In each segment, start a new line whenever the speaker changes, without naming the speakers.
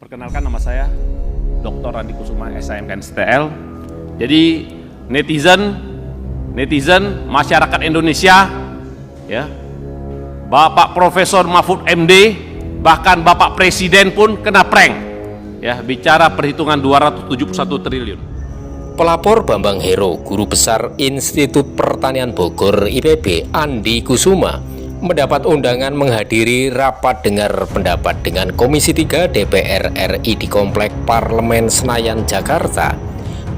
Perkenalkan, nama saya Dr. Randi Kusuma, SIMK STL. Jadi netizen masyarakat Indonesia, ya, Bapak Profesor Mahfud MD, bahkan Bapak Presiden pun kena prank, ya, bicara perhitungan 271 triliun.
Pelapor Bambang Hero, Guru Besar Institut Pertanian Bogor IPB, Andi Kusuma, mendapat undangan menghadiri rapat dengar pendapat dengan Komisi 3 DPR RI di Komplek Parlemen Senayan, Jakarta.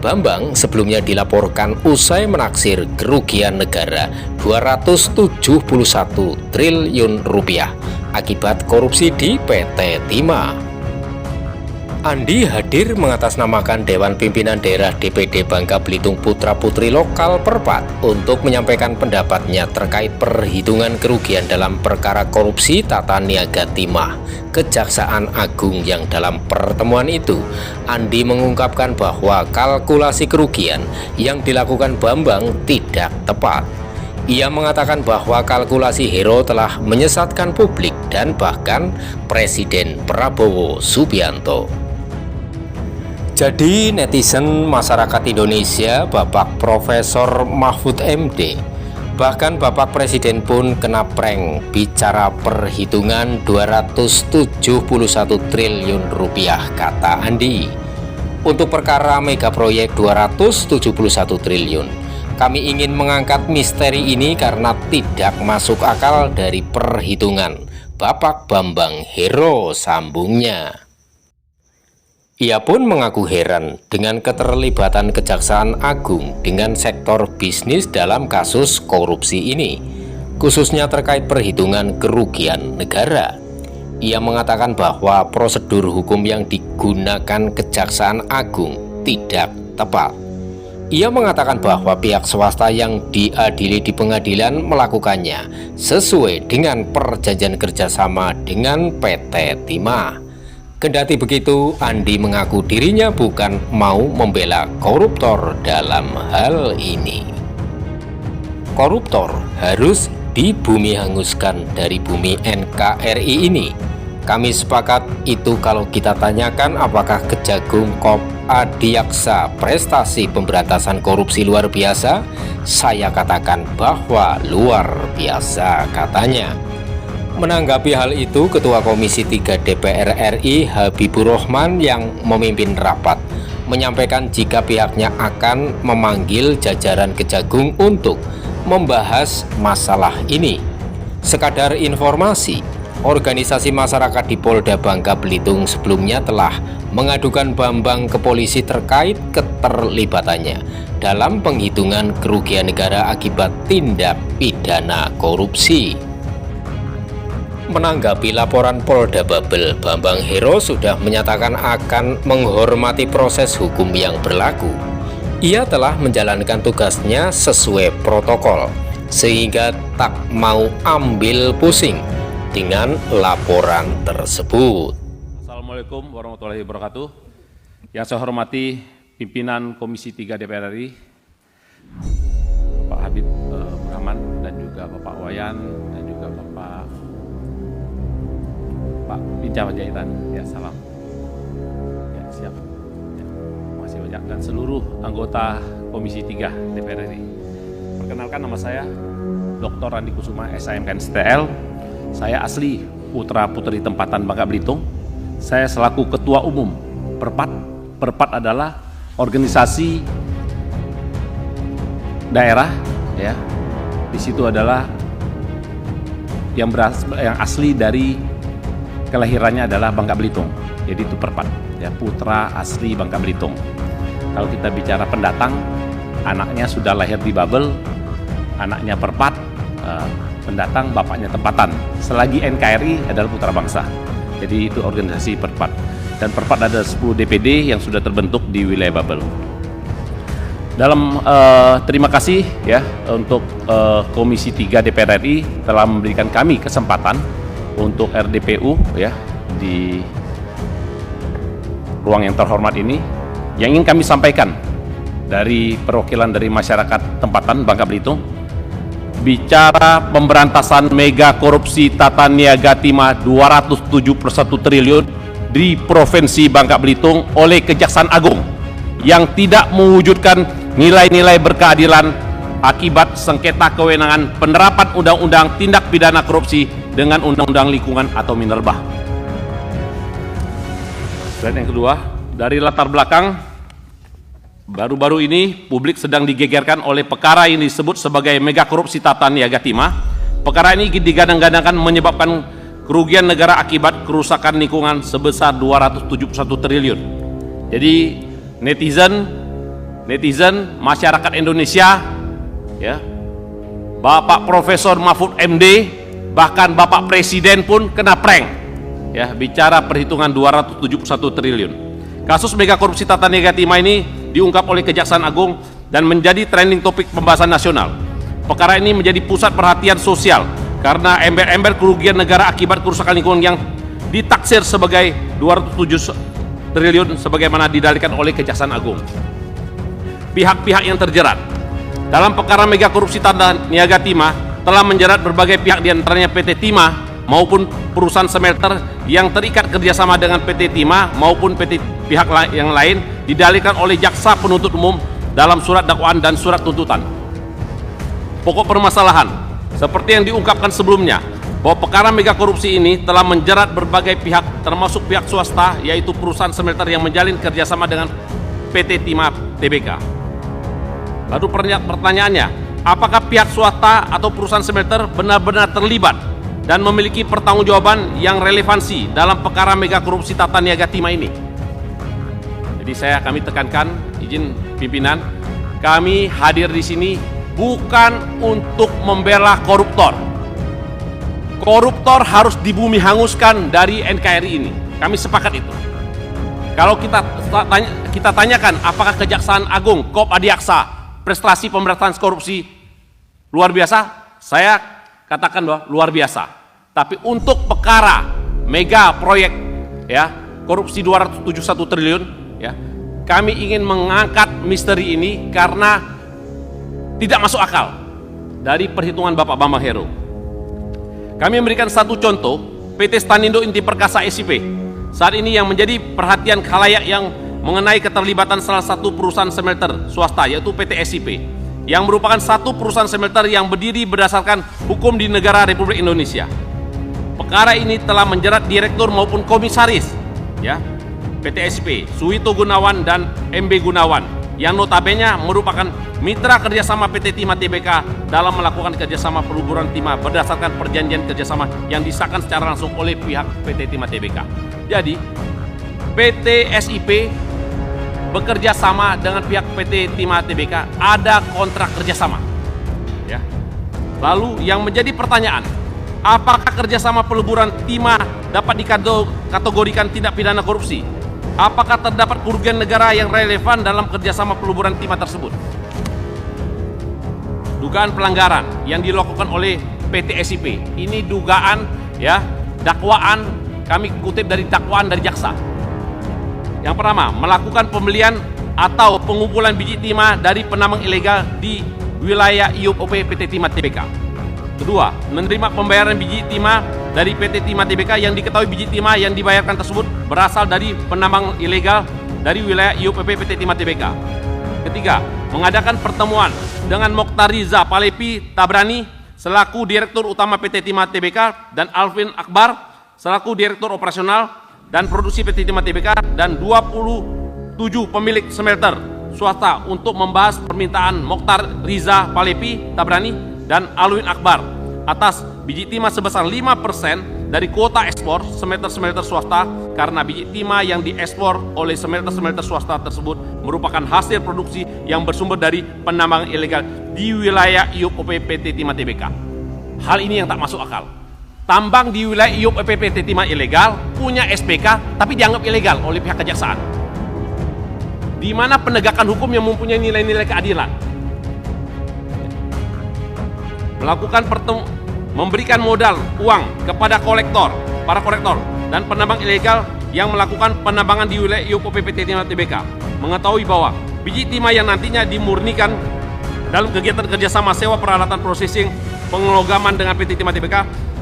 Bambang sebelumnya dilaporkan usai menaksir kerugian negara 271 triliun rupiah akibat korupsi di PT Timah. Andi hadir mengatasnamakan Dewan Pimpinan Daerah DPD Bangka Belitung putra-putri lokal Perpat untuk menyampaikan pendapatnya terkait perhitungan kerugian dalam perkara korupsi tata niaga timah Kejaksaan Agung, yang dalam pertemuan itu Andi mengungkapkan bahwa kalkulasi kerugian yang dilakukan Bambang tidak tepat. Ia mengatakan bahwa kalkulasi Hero telah menyesatkan publik dan bahkan Presiden Prabowo Subianto. Jadi netizen masyarakat Indonesia, Bapak Profesor Mahfud MD, bahkan Bapak Presiden pun kena prank bicara perhitungan 271 triliun rupiah, kata Andi. Untuk perkara mega proyek 271 triliun, kami ingin mengangkat misteri ini karena tidak masuk akal dari perhitungan Bapak Bambang Hero, sambungnya. Ia pun mengaku heran dengan keterlibatan Kejaksaan Agung dengan sektor bisnis dalam kasus korupsi ini, khususnya terkait perhitungan kerugian negara. Ia mengatakan bahwa prosedur hukum yang digunakan Kejaksaan Agung tidak tepat. Ia mengatakan bahwa pihak swasta yang diadili di pengadilan melakukannya sesuai dengan perjanjian kerjasama dengan PT Timah. Kendati begitu, Andi mengaku dirinya bukan mau membela koruptor dalam hal ini. Koruptor harus dibumi hanguskan dari bumi NKRI ini. Kami sepakat itu. Kalau kita tanyakan apakah Kejagung Kop Adiaksa prestasi pemberantasan korupsi luar biasa, saya katakan bahwa luar biasa, katanya. Menanggapi hal itu, Ketua Komisi 3 DPR RI Habibur Rahman yang memimpin rapat menyampaikan jika pihaknya akan memanggil jajaran Kejagung untuk membahas masalah ini. Sekadar informasi, organisasi masyarakat di Polda Bangka Belitung sebelumnya telah mengadukan Bambang ke polisi terkait keterlibatannya dalam penghitungan kerugian negara akibat tindak pidana korupsi. Menanggapi laporan Polda Babel, Bambang Hero sudah menyatakan akan menghormati proses hukum yang berlaku. Ia telah menjalankan tugasnya sesuai protokol, sehingga tak mau ambil pusing dengan laporan tersebut.
Assalamualaikum warahmatullahi wabarakatuh. Yang saya hormati pimpinan Komisi 3 DPR RI, Bapak Habib Rahman, dan juga Bapak Wayan, dan juga Pak Binca Panjaitan, ya, salam. Ya, siap. Ya, masih banyak, dan seluruh anggota Komisi 3 DPR RI. Perkenalkan, nama saya Dr. Randi Kusuma, SIMK STL. Saya asli putra-putri tempatan Bangka Belitung. Saya selaku Ketua Umum Perpat. Perpat adalah organisasi daerah, ya. Di situ adalah yang asli dari kelahirannya adalah Bangka Belitung, jadi itu Perpat, ya, putra asli Bangka Belitung. Kalau kita bicara pendatang, anaknya sudah lahir di Babel, anaknya Perpat, pendatang bapaknya tempatan. Selagi NKRI adalah putra bangsa, jadi itu organisasi Perpat. Dan Perpat ada 10 DPD yang sudah terbentuk di wilayah Babel. Terima kasih, ya, untuk Komisi 3 DPR RI telah memberikan kami kesempatan untuk RDPU, ya, di ruang yang terhormat ini. Yang ingin kami sampaikan dari perwakilan dari masyarakat tempatan Bangka Belitung, bicara pemberantasan mega korupsi tata niaga timah 271 triliun di Provinsi Bangka Belitung oleh Kejaksaan Agung yang tidak mewujudkan nilai-nilai berkeadilan akibat sengketa kewenangan penerapan Undang-Undang Tindak Pidana Korupsi dengan Undang-Undang Lingkungan atau Minerba. Dan yang kedua, dari latar belakang, baru-baru ini publik sedang digegerkan oleh perkara yang disebut sebagai mega korupsi tata niaga timah. Perkara ini digadang-gadangkan menyebabkan kerugian negara akibat kerusakan lingkungan sebesar 271 triliun. Jadi netizen masyarakat Indonesia, ya, Bapak Profesor Mahfud MD, bahkan Bapak Presiden pun kena prank, ya, bicara perhitungan 271 triliun. Kasus mega korupsi tata niaga timah ini diungkap oleh Kejaksaan Agung dan menjadi trending topik pembahasan nasional. Perkara ini menjadi pusat perhatian sosial karena ember-ember kerugian negara akibat kerusakan lingkungan yang ditaksir sebagai 207 triliun sebagaimana didalilkan oleh Kejaksaan Agung. Pihak-pihak yang terjerat dalam perkara mega korupsi tata niaga timah telah menjerat berbagai pihak, diantaranya PT Timah maupun perusahaan smelter yang terikat kerjasama dengan PT Timah maupun pihak yang lain, didalilkan oleh jaksa penuntut umum dalam surat dakwaan dan surat tuntutan. Pokok permasalahan seperti yang diungkapkan sebelumnya, bahwa perkara mega korupsi ini telah menjerat berbagai pihak termasuk pihak swasta, yaitu perusahaan smelter yang menjalin kerjasama dengan PT Timah Tbk. Lalu pertanyaannya, apakah pihak swasta atau perusahaan smelter benar-benar terlibat dan memiliki pertanggungjawaban yang relevansi dalam perkara mega korupsi tata niaga timah ini? Jadi kami tekankan, izin pimpinan, kami hadir di sini bukan untuk membela koruptor. Koruptor harus dibumi hanguskan dari NKRI ini. Kami sepakat itu. Kalau kita tanyakan apakah Kejaksaan Agung, Kop Adiaksa, prestasi pemberantasan korupsi luar biasa, saya katakan bahwa luar biasa. Tapi untuk perkara mega proyek, ya, korupsi 271 triliun, ya, kami ingin mengangkat misteri ini karena tidak masuk akal dari perhitungan Bapak Bambang Hero. Kami memberikan satu contoh, PT Stanindo Inti Perkasa SIP saat ini yang menjadi perhatian khalayak yang mengenai keterlibatan salah satu perusahaan smelter swasta, yaitu PT SIP, yang merupakan satu perusahaan smelter yang berdiri berdasarkan hukum di negara Republik Indonesia. Perkara ini telah menjerat direktur maupun komisaris, ya, PT SIP, Suwito Gunawan dan MB Gunawan, yang notabene merupakan mitra kerjasama PT Timah Tbk dalam melakukan kerjasama peluburan timah berdasarkan perjanjian kerjasama yang disahkan secara langsung oleh pihak PT Timah Tbk. Jadi PT SIP bekerja sama dengan pihak PT Timah Tbk, ada kontrak kerjasama, ya. Lalu yang menjadi pertanyaan, apakah kerjasama peluburan timah dapat dikategorikan tindak pidana korupsi? Apakah terdapat kerugian negara yang relevan dalam kerjasama peluburan timah tersebut? Dugaan pelanggaran yang dilakukan oleh PT SIP ini dugaan, ya, dakwaan, kami kutip dari dakwaan dari jaksa. Yang pertama, melakukan pembelian atau pengumpulan biji timah dari penambang ilegal di wilayah IUP PT Timah Tbk. Kedua, menerima pembayaran biji timah dari PT Timah Tbk yang diketahui biji timah yang dibayarkan tersebut berasal dari penambang ilegal dari wilayah IUP PT Timah Tbk. Ketiga, mengadakan pertemuan dengan Mokhtar Riza Palepi Tabrani selaku Direktur Utama PT Timah Tbk dan Alvin Akbar selaku Direktur Operasional dan Produksi PT Timah Tbk dan 27 pemilik smelter swasta untuk membahas permintaan Mokhtar Riza Palepi Tabrani dan Alvin Akbar atas biji timah sebesar 5% dari kuota ekspor smelter-smelter swasta, karena biji timah yang diekspor oleh smelter-smelter swasta tersebut merupakan hasil produksi yang bersumber dari penambang ilegal di wilayah IUP PT Timah Tbk. Hal ini yang tak masuk akal. Tambang di wilayah IUP PT Timah ilegal, punya SPK, tapi dianggap ilegal oleh pihak kejaksaan. Di mana penegakan hukum yang mempunyai nilai-nilai keadilan? Melakukan memberikan modal uang kepada para kolektor dan penambang ilegal yang melakukan penambangan di wilayah IUP PT Timah Tbk, mengetahui bahwa biji timah yang nantinya dimurnikan dalam kegiatan kerjasama sewa peralatan processing pengelogaman dengan PT Timah Tbk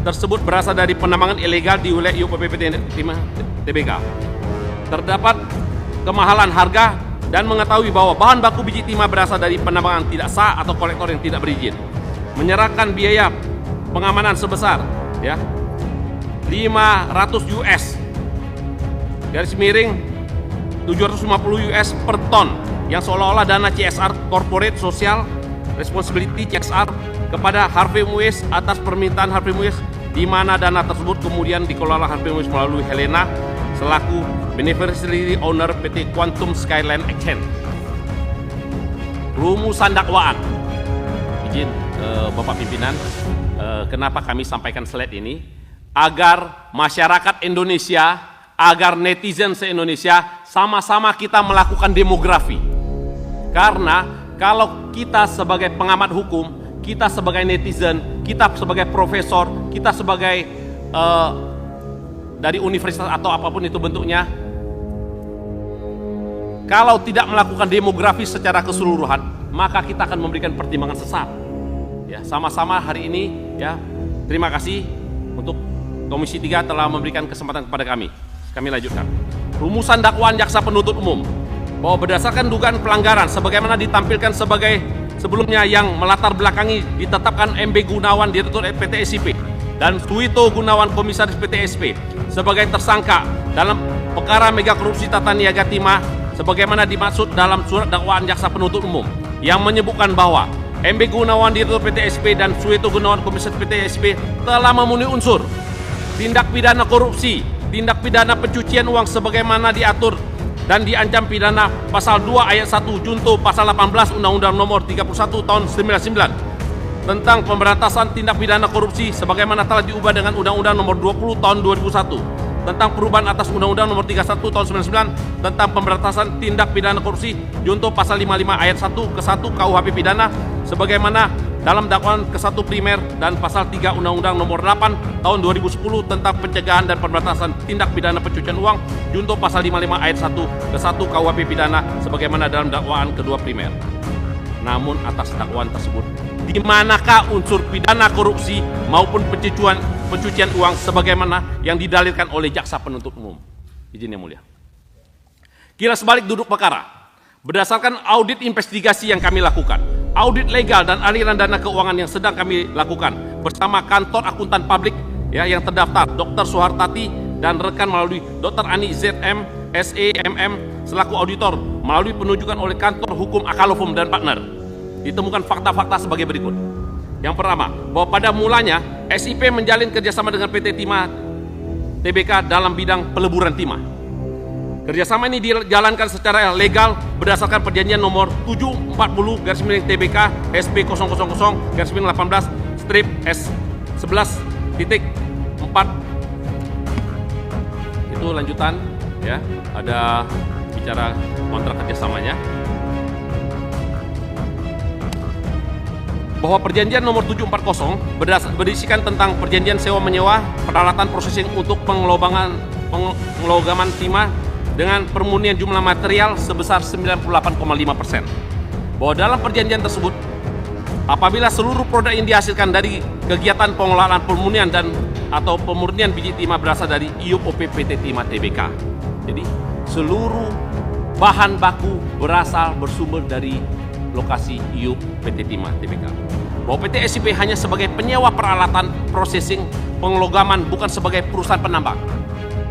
tersebut berasal dari penambangan ilegal di wilayah IUP PT Timah TBK. Terdapat kemahalan harga dan mengetahui bahwa bahan baku biji timah berasal dari penambangan tidak sah atau kolektor yang tidak berizin. Menyerahkan biaya pengamanan sebesar 500 US garis miring 750 US per ton yang seolah-olah dana CSR Corporate Social Responsibility CSR kepada Harvey Muiz atas permintaan Harvey Muiz, di mana dana tersebut kemudian dikelola Harvey Muiz melalui Helena selaku beneficiary owner PT Quantum Skyline Exchange. Rumusan dakwaan. Izin Bapak Pimpinan, kenapa kami sampaikan slide ini? Agar masyarakat Indonesia, agar netizen se-Indonesia sama-sama kita melakukan demografi. Karena kalau kita sebagai pengamat hukum, kita sebagai netizen, kita sebagai profesor, kita sebagai dari universitas atau apapun itu bentuknya, kalau tidak melakukan demografi secara keseluruhan, maka kita akan memberikan pertimbangan sesat. Ya, sama-sama hari ini ya, terima kasih untuk Komisi 3 telah memberikan kesempatan kepada kami. Kami lanjutkan. Rumusan dakwaan jaksa penuntut umum bahwa berdasarkan dugaan pelanggaran sebagaimana ditampilkan sebagai sebelumnya yang melatar belakangi ditetapkan MB Gunawan Direktur PT SIP dan Suito Gunawan Komisaris PT SP sebagai tersangka dalam perkara mega korupsi tata niaga timah sebagaimana dimaksud dalam surat dakwaan jaksa penuntut umum yang menyebutkan bahwa MB Gunawan Direktur PT SP dan Suito Gunawan Komisaris PT SP telah memenuhi unsur tindak pidana korupsi, tindak pidana pencucian uang sebagaimana diatur dan diancam pidana pasal 2 ayat 1 junto pasal 18 Undang-Undang Nomor 31 Tahun 1999 tentang pemberantasan tindak pidana korupsi sebagaimana telah diubah dengan Undang-Undang Nomor 20 Tahun 2001 tentang perubahan atas Undang-Undang Nomor 31 Tahun 99 tentang pemberantasan tindak pidana korupsi junto pasal 55 ayat 1 ke 1 KUHP pidana sebagaimana dalam dakwaan ke-1 primer dan pasal 3 Undang-Undang Nomor 8 Tahun 2010 tentang pencegahan dan pemberantasan tindak pidana pencucian uang junto pasal 55 ayat 1 ke 1 KUHP pidana sebagaimana dalam dakwaan kedua primer. Namun atas dakwaan tersebut, di manakah unsur pidana korupsi maupun pencucian uang sebagaimana yang didalilkan oleh jaksa penuntut umum? Izin yang mulia. Kilas balik duduk perkara. Berdasarkan audit investigasi yang kami lakukan, audit legal dan aliran dana keuangan yang sedang kami lakukan bersama kantor akuntan publik ya, yang terdaftar Dr. Suhartati dan rekan melalui Dr. Ani ZM, SEMM selaku auditor melalui penunjukan oleh kantor hukum Akalofum dan partner. Ditemukan fakta-fakta sebagai berikut. Yang pertama, bahwa pada mulanya SIP menjalin kerjasama dengan PT Timah TBK dalam bidang peleburan timah. Kerjasama ini dijalankan secara legal berdasarkan perjanjian nomor 740 garis miring TBK SP 000 garis miring 18 strip S 11.4. Itu lanjutan ya, ada bicara kontrak kerjasamanya. Bahwa perjanjian nomor 740 berisikan tentang perjanjian sewa menyewa peralatan processing untuk pengelogaman timah dengan permurnian jumlah material sebesar 98,5%. Bahwa dalam perjanjian tersebut, apabila seluruh produk yang dihasilkan dari kegiatan pengelolaan pemurnian dan atau pemurnian biji timah berasal dari IUP PT Timah TBK. Jadi seluruh bahan baku bersumber dari lokasi IUP PT Timah TBK. Bahwa PT SIP hanya sebagai penyewa peralatan processing pengelogaman bukan sebagai perusahaan penambang.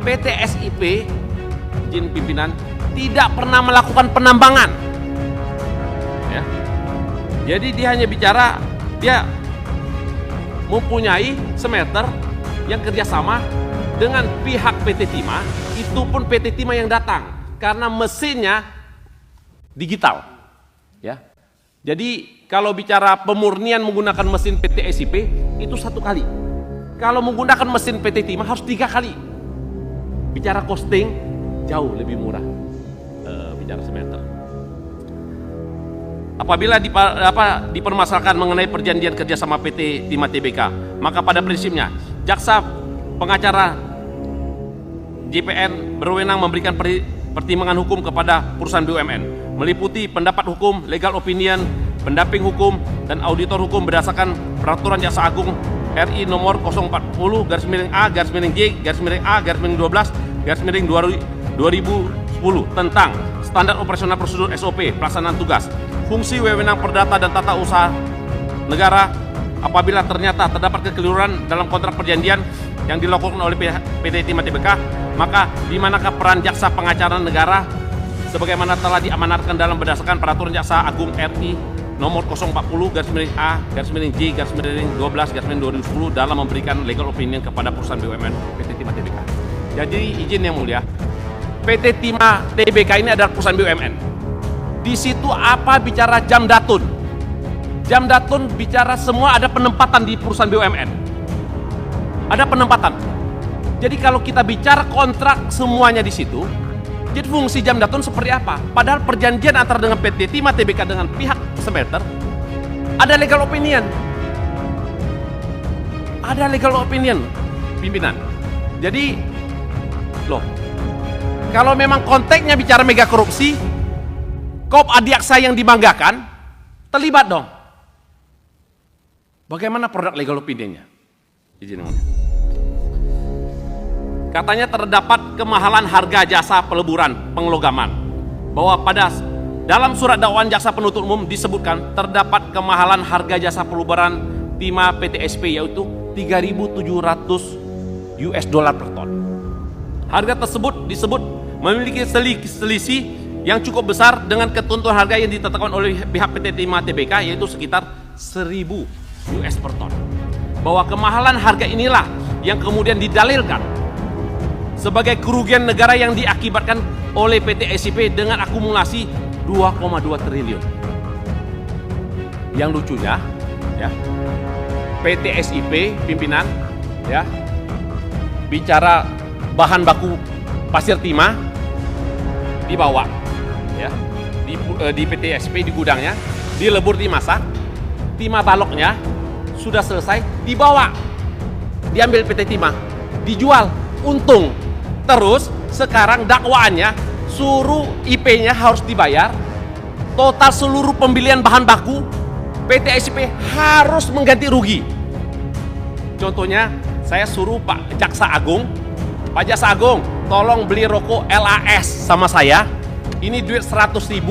PT SIP izin pimpinan tidak pernah melakukan penambangan ya. Jadi dia hanya bicara dia mempunyai smelter yang kerjasama dengan pihak PT Timah, itu pun PT Timah yang datang karena mesinnya digital ya. Jadi kalau bicara pemurnian menggunakan mesin PT SIP itu 1 kali, kalau menggunakan mesin PT Timah harus 3 kali. Bicara costing jauh lebih murah bicara smelter. Apabila dipermasalahkan mengenai perjanjian kerjasama PT Timah TBK, maka pada prinsipnya jaksa pengacara JPN berwenang memberikan pertimbangan hukum kepada perusahaan BUMN meliputi pendapat hukum, legal opinion, pendamping hukum, dan auditor hukum berdasarkan peraturan Jaksa Agung RI nomor 040-J-A-12-2010 tentang standar operasional prosedur SOP pelaksanaan tugas, fungsi wewenang perdata dan tata usaha negara apabila ternyata terdapat kekeliruan dalam kontrak perjanjian yang dilakukan oleh PT Timah Tbk, maka di manakah peran jaksa pengacara negara sebagaimana telah diamanatkan dalam berdasarkan peraturan Jaksa Agung RI nomor 040-A-J-12-2010 dalam memberikan legal opinion kepada perusahaan BUMN PT Timah Tbk. Jadi izin yang mulia, PT Timah Tbk ini adalah perusahaan BUMN. Di situ apa bicara jam datun? Jam datun bicara semua ada penempatan di perusahaan BUMN. Ada penempatan. Jadi kalau kita bicara kontrak semuanya di situ, jadi fungsi jam datun seperti apa? Padahal perjanjian antara dengan PT Timah Tbk dengan pihak smelter ada legal opinion. Ada legal opinion pimpinan. Jadi loh, kalau memang konteksnya bicara mega korupsi, Koop Adiaksa yang dibanggakan terlibat dong. Bagaimana produk legal opinionnya? Izin. Katanya terdapat kemahalan harga jasa peleburan pengelogaman, bahwa pada dalam surat dakwaan jaksa penuntut umum disebutkan terdapat kemahalan harga jasa peleburan Timah PTSP yaitu 3.700 US dollar per ton. Harga tersebut disebut memiliki selisih yang cukup besar dengan ketentuan harga yang ditetapkan oleh pihak PT Timah Tbk yaitu sekitar 1.000 US per ton. Bahwa kemahalan harga inilah yang kemudian didalilkan sebagai kerugian negara yang diakibatkan oleh PT SIP dengan akumulasi 2,2 triliun. Yang lucunya, ya, PT SIP pimpinan, ya, bicara bahan baku pasir timah dibawa, ya, di PT SIP di gudangnya, dilebur dimasak, timah baloknya sudah selesai, dibawa, diambil PT Timah, dijual, untung. Terus sekarang dakwaannya suruh IP-nya harus dibayar, total seluruh pembelian bahan baku PT SIP harus mengganti rugi. Contohnya saya suruh Pak Jaksa Agung, Pak Jaksa Agung tolong beli rokok LAS sama saya, ini duit 100.000, 3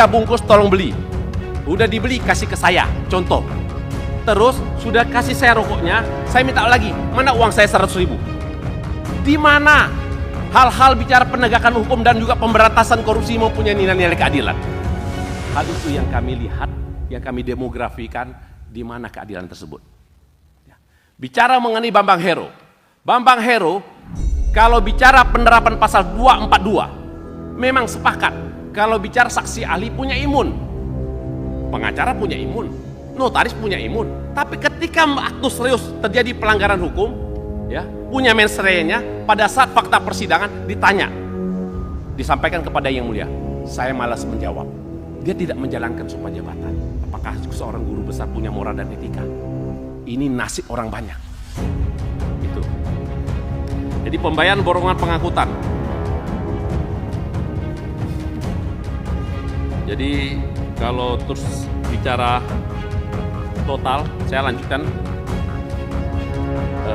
bungkus tolong beli. Udah dibeli kasih ke saya, contoh. Terus sudah kasih saya rokoknya, saya minta lagi, mana uang saya 100.000? Di mana hal-hal bicara penegakan hukum dan juga pemberantasan korupsi mempunyai nilai-nilai keadilan? Hal itu yang kami lihat, yang kami demografikan, di mana keadilan tersebut. Bicara mengenai Bambang Hero. Bambang Hero, kalau bicara penerapan pasal 242, memang sepakat. Kalau bicara saksi ahli punya imun, pengacara punya imun, notaris punya imun. Tapi ketika aktus serius terjadi pelanggaran hukum, ya, punya mens rea-nya, pada saat fakta persidangan ditanya, disampaikan kepada yang mulia, saya malas menjawab. Dia tidak menjalankan sumpah jabatan. Apakah seorang guru besar punya moral dan etika? Ini nasib orang banyak. Itu. Jadi pembayaran borongan pengangkutan. Jadi kalau terus bicara total, saya lanjutkan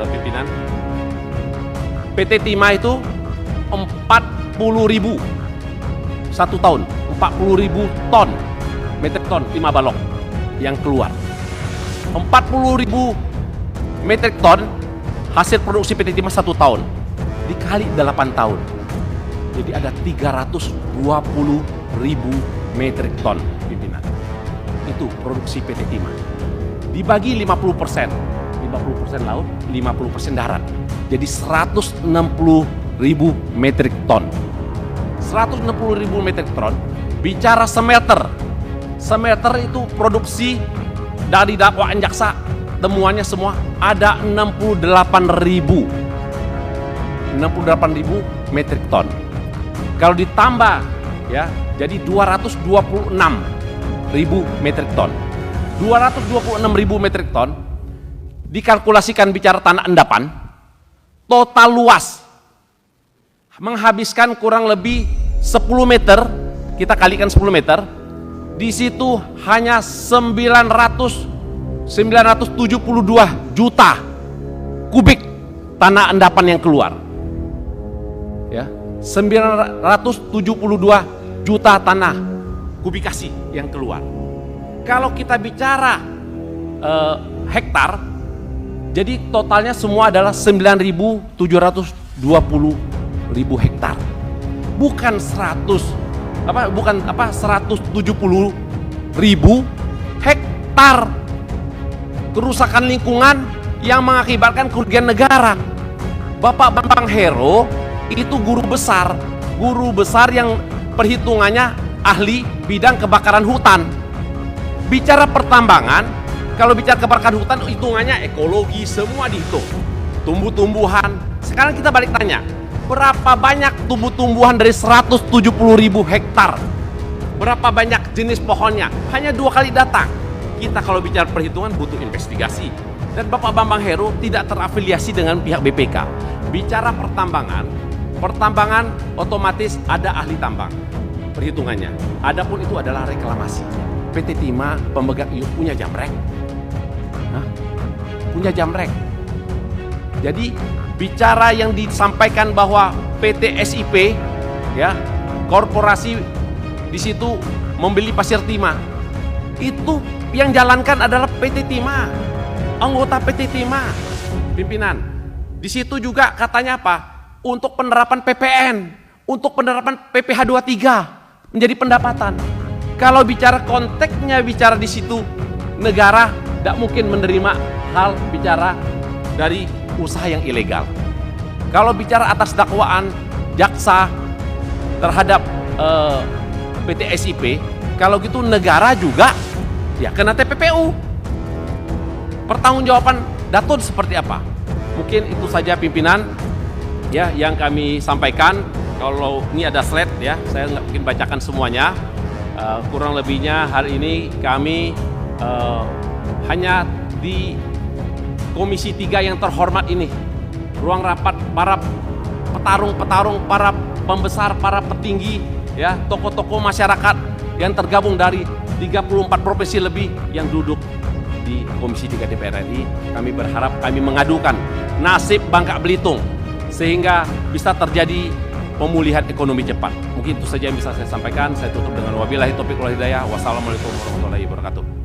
pimpinan. PT Timah itu 40.000 satu tahun, 40.000 ton, metrik ton timah balok yang keluar. 40.000 metrik ton hasil produksi PT Timah satu tahun, dikali 8 tahun. Jadi ada 320.000 metrik ton pimpinan. Itu produksi PT Timah. Dibagi 50%, 50% laut, 50% darat. Jadi 160.000 metrik ton. 160.000 metrik ton. Bicara smelter. Smelter itu produksi dari dakwaan jaksa, temuannya semua ada 68.000 metrik ton. Kalau ditambah, ya, jadi 226.000 metrik ton. 226.000 metrik ton dikalkulasikan bicara tanah endapan, total luas menghabiskan kurang lebih 10 meter, kita kalikan 10 meter, di situ hanya 972 juta kubik tanah endapan yang keluar. Ya, 972 juta tanah kubikasi yang keluar. Kalau kita bicara hektar, jadi totalnya semua adalah 9.720.000 hektar. Bukan 170.000 hektar kerusakan lingkungan yang mengakibatkan kerugian negara. Bapak Bambang Hero itu guru besar yang perhitungannya ahli bidang kebakaran hutan. Bicara pertambangan, kalau bicara kebakaran hutan hitungannya ekologi, semua dihitung. Tumbuh-tumbuhan. Sekarang kita balik tanya, berapa banyak tumbuh-tumbuhan dari 170.000 hektar? Berapa banyak jenis pohonnya? Hanya 2 kali datang. Kita kalau bicara perhitungan butuh investigasi. Dan Bapak Bambang Hero tidak terafiliasi dengan pihak BPK. Bicara pertambangan otomatis ada ahli tambang perhitungannya. Adapun itu adalah reklamasi. PT Timah pemegang IUP punya jamrek. Punya jamrek. Jadi bicara yang disampaikan bahwa PT SIP ya, korporasi di situ membeli pasir timah. Itu yang jalankan adalah PT Timah. Anggota PT Timah, pimpinan. Di situ juga katanya apa? Untuk penerapan PPN, untuk penerapan PPh 23 menjadi pendapatan. Kalau bicara konteksnya, bicara di situ, negara tidak mungkin menerima hal bicara dari usaha yang ilegal. Kalau bicara atas dakwaan jaksa terhadap PT SIP, kalau gitu negara juga ya kena TPPU. Pertanggungjawaban Datun seperti apa? Mungkin itu saja pimpinan ya yang kami sampaikan. Kalau ini ada slide ya, saya nggak mungkin bacakan semuanya. Kurang lebihnya hari ini kami hanya di Komisi 3 yang terhormat ini, ruang rapat para petarung-petarung, para pembesar, para petinggi, ya tokoh-tokoh masyarakat yang tergabung dari 34 provinsi lebih yang duduk di Komisi 3 DPR RI. Kami berharap kami mengadukan nasib Bangka Belitung sehingga bisa terjadi pemulihan ekonomi cepat. Mungkin itu saja yang bisa saya sampaikan. Saya tutup dengan wabillahi taufiq wal hidayah. Wassalamualaikum warahmatullahi wabarakatuh.